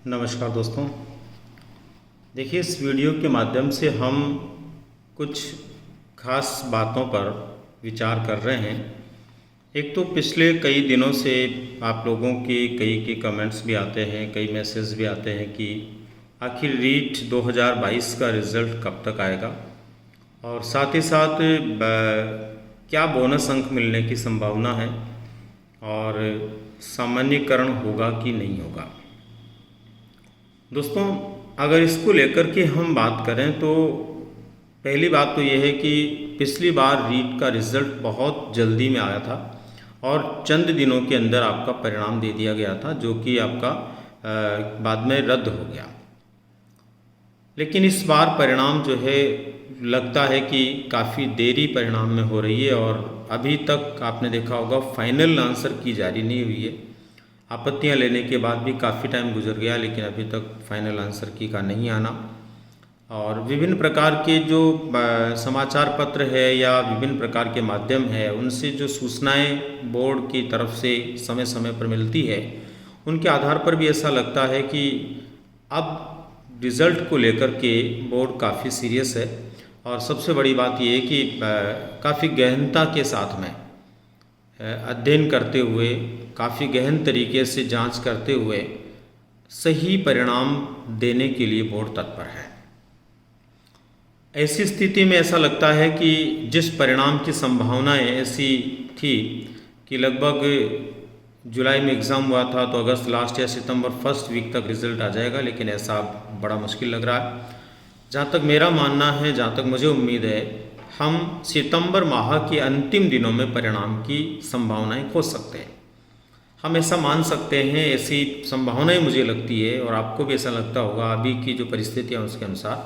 नमस्कार दोस्तों। देखिए, इस वीडियो के माध्यम से हम कुछ खास बातों पर विचार कर रहे हैं। एक तो पिछले कई दिनों से आप लोगों के कई कमेंट्स भी आते हैं, कई मैसेज भी आते हैं कि आखिर रीट 2022 का रिज़ल्ट कब तक आएगा और साथ ही साथ क्या बोनस अंक मिलने की संभावना है और सामान्यीकरण होगा कि नहीं होगा। दोस्तों, अगर इसको लेकर के हम बात करें तो पहली बात तो यह है कि पिछली बार रीट का रिज़ल्ट बहुत जल्दी में आया था और चंद दिनों के अंदर आपका परिणाम दे दिया गया था, जो कि आपका बाद में रद्द हो गया। लेकिन इस बार परिणाम जो है लगता है कि काफ़ी देरी परिणाम में हो रही है और अभी तक आपने देखा होगा फाइनल आंसर की जारी नहीं हुई है। आपत्तियां लेने के बाद भी काफ़ी टाइम गुजर गया, लेकिन अभी तक फाइनल आंसर की का नहीं आना। और विभिन्न प्रकार के जो समाचार पत्र है या विभिन्न प्रकार के माध्यम है, उनसे जो सूचनाएं बोर्ड की तरफ से समय समय पर मिलती है, उनके आधार पर भी ऐसा लगता है कि अब रिज़ल्ट को लेकर के बोर्ड काफ़ी सीरियस है। और सबसे बड़ी बात यह है कि काफ़ी गहनता के साथ में अध्ययन करते हुए, काफ़ी गहन तरीके से जांच करते हुए सही परिणाम देने के लिए बोर्ड तत्पर है। ऐसी स्थिति में ऐसा लगता है कि जिस परिणाम की संभावनाएं ऐसी थी कि लगभग जुलाई में एग्ज़ाम हुआ था तो अगस्त लास्ट या सितंबर फर्स्ट वीक तक रिज़ल्ट आ जाएगा, लेकिन ऐसा बड़ा मुश्किल लग रहा है। जहाँ तक मेरा मानना है, जहाँ तक मुझे उम्मीद है, हम सितंबर माह के अंतिम दिनों में परिणाम की संभावनाएं खोज सकते हैं। हम ऐसा मान सकते हैं, ऐसी संभावनाएं मुझे लगती है और आपको भी ऐसा लगता होगा अभी की जो परिस्थितियां उसके अनुसार,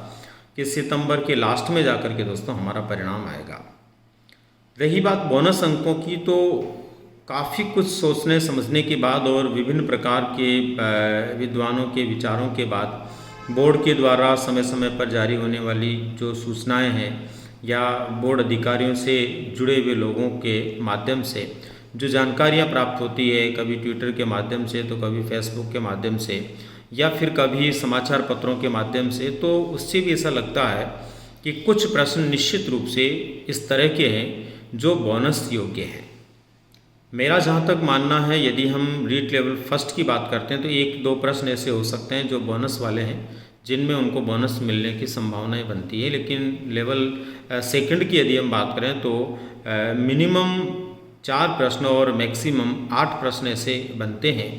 कि सितंबर के लास्ट में जाकर के दोस्तों हमारा परिणाम आएगा। रही बात बोनस अंकों की, तो काफ़ी कुछ सोचने समझने के बाद और विभिन्न प्रकार के विद्वानों के विचारों के बाद बोर्ड के द्वारा समय समय पर जारी होने वाली जो सूचनाएं हैं या बोर्ड अधिकारियों से जुड़े हुए लोगों के माध्यम से जो जानकारियां प्राप्त होती है, कभी ट्विटर के माध्यम से तो कभी फेसबुक के माध्यम से या फिर कभी समाचार पत्रों के माध्यम से, तो उससे भी ऐसा लगता है कि कुछ प्रश्न निश्चित रूप से इस तरह के हैं जो बोनस योग्य हैं। मेरा जहाँ तक मानना है, यदि हम रीट लेवल फर्स्ट की बात करते हैं तो एक दो प्रश्न ऐसे हो सकते हैं जो बोनस वाले हैं, जिनमें उनको बोनस मिलने की संभावनाएं बनती है। लेकिन लेवल सेकंड की यदि हम बात करें तो मिनिमम 4 प्रश्न और मैक्सिमम 8 प्रश्न ऐसे बनते हैं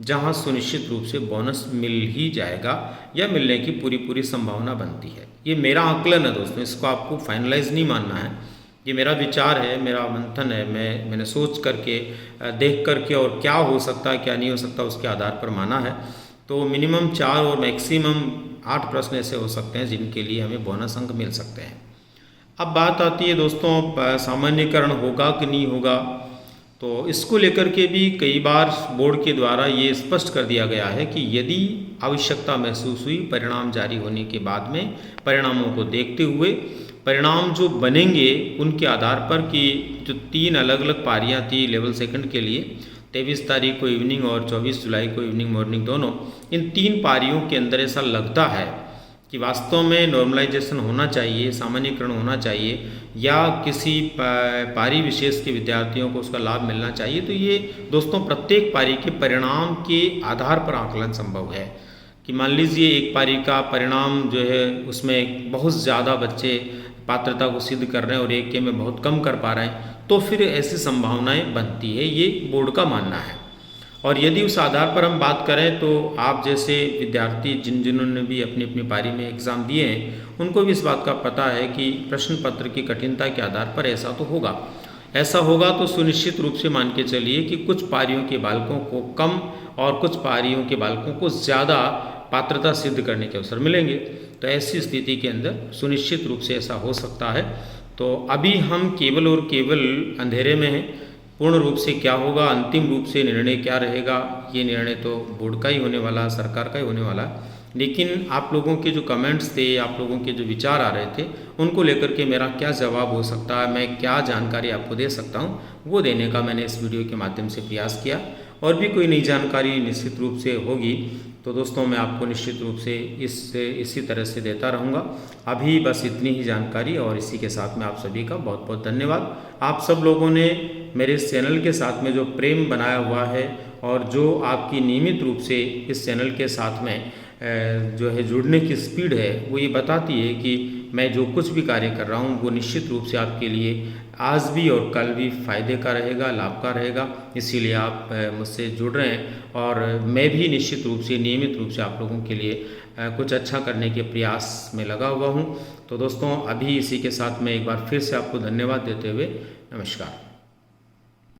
जहां सुनिश्चित रूप से बोनस मिल ही जाएगा या मिलने की पूरी संभावना बनती है। ये मेरा आकलन है दोस्तों, इसको आपको फाइनलाइज नहीं मानना है। ये मेरा विचार है, मेरा मंथन है, मैंने सोच करके देख करके और क्या हो सकता है क्या नहीं हो सकता उसके आधार पर माना है। तो मिनिमम 4 और मैक्सिमम 8 प्रश्न ऐसे हो सकते हैं जिनके लिए हमें बोनस अंक मिल सकते हैं। अब बात आती है दोस्तों, सामान्यीकरण होगा कि नहीं होगा। तो इसको लेकर के भी कई बार बोर्ड के द्वारा ये स्पष्ट कर दिया गया है कि यदि आवश्यकता महसूस हुई परिणाम जारी होने के बाद में, परिणामों को देखते हुए परिणाम जो बनेंगे उनके आधार पर, कि जो 3 अलग अलग पारियां थी लेवल सेकंड के लिए, 23 तारीख को इवनिंग और 24 जुलाई को इवनिंग मॉर्निंग दोनों, इन 3 पारियों के अंदर ऐसा लगता है कि वास्तव में नॉर्मलाइजेशन होना चाहिए, सामान्यीकरण होना चाहिए या किसी पारी विशेष के विद्यार्थियों को उसका लाभ मिलना चाहिए। तो ये दोस्तों प्रत्येक पारी के परिणाम के आधार पर आकलन संभव है कि मान लीजिए एक पारी का परिणाम जो है उसमें बहुत ज़्यादा बच्चे पात्रता को सिद्ध कर रहे हैं और एक के में बहुत कम कर पा रहे हैं, तो फिर ऐसी संभावनाएं बनती है, ये बोर्ड का मानना है। और यदि उस आधार पर हम बात करें तो आप जैसे विद्यार्थी जिन्होंने भी अपनी अपनी पारी में एग्ज़ाम दिए हैं, उनको भी इस बात का पता है कि प्रश्न पत्र की कठिनता के आधार पर ऐसा तो होगा। ऐसा होगा तो सुनिश्चित रूप से मान के चलिए कि कुछ पारियों के बालकों को कम और कुछ पारियों के बालकों को ज़्यादा पात्रता सिद्ध करने के अवसर मिलेंगे। तो ऐसी स्थिति के अंदर सुनिश्चित रूप से ऐसा हो सकता है। तो अभी हम केवल और केवल अंधेरे में हैं। पूर्ण रूप से क्या होगा, अंतिम रूप से निर्णय क्या रहेगा, ये निर्णय तो बोर्ड का ही होने वाला, सरकार का ही होने वाला। लेकिन आप लोगों के जो कमेंट्स थे, आप लोगों के जो विचार आ रहे थे, उनको लेकर के मेरा क्या जवाब हो सकता है, मैं क्या जानकारी आपको दे सकता हूँ, वो देने का मैंने इस वीडियो के माध्यम से प्रयास किया। और भी कोई नई जानकारी निश्चित रूप से होगी तो दोस्तों मैं आपको निश्चित रूप से इसी तरह से देता रहूँगा। अभी बस इतनी ही जानकारी, और इसी के साथ में आप सभी का बहुत बहुत धन्यवाद। आप सब लोगों ने मेरे इस चैनल के साथ में जो प्रेम बनाया हुआ है और जो आपकी नियमित रूप से इस चैनल के साथ में जो है जुड़ने की स्पीड है, वो ये बताती है कि मैं जो कुछ भी कार्य कर रहा हूँ वो निश्चित रूप से आपके लिए आज भी और कल भी फ़ायदे का रहेगा, लाभ का रहेगा। इसीलिए आप मुझसे जुड़ रहे हैं, और मैं भी निश्चित रूप से नियमित रूप से आप लोगों के लिए कुछ अच्छा करने के प्रयास में लगा हुआ हूँ। तो दोस्तों अभी इसी के साथ मैं एक बार फिर से आपको धन्यवाद देते हुए नमस्कार।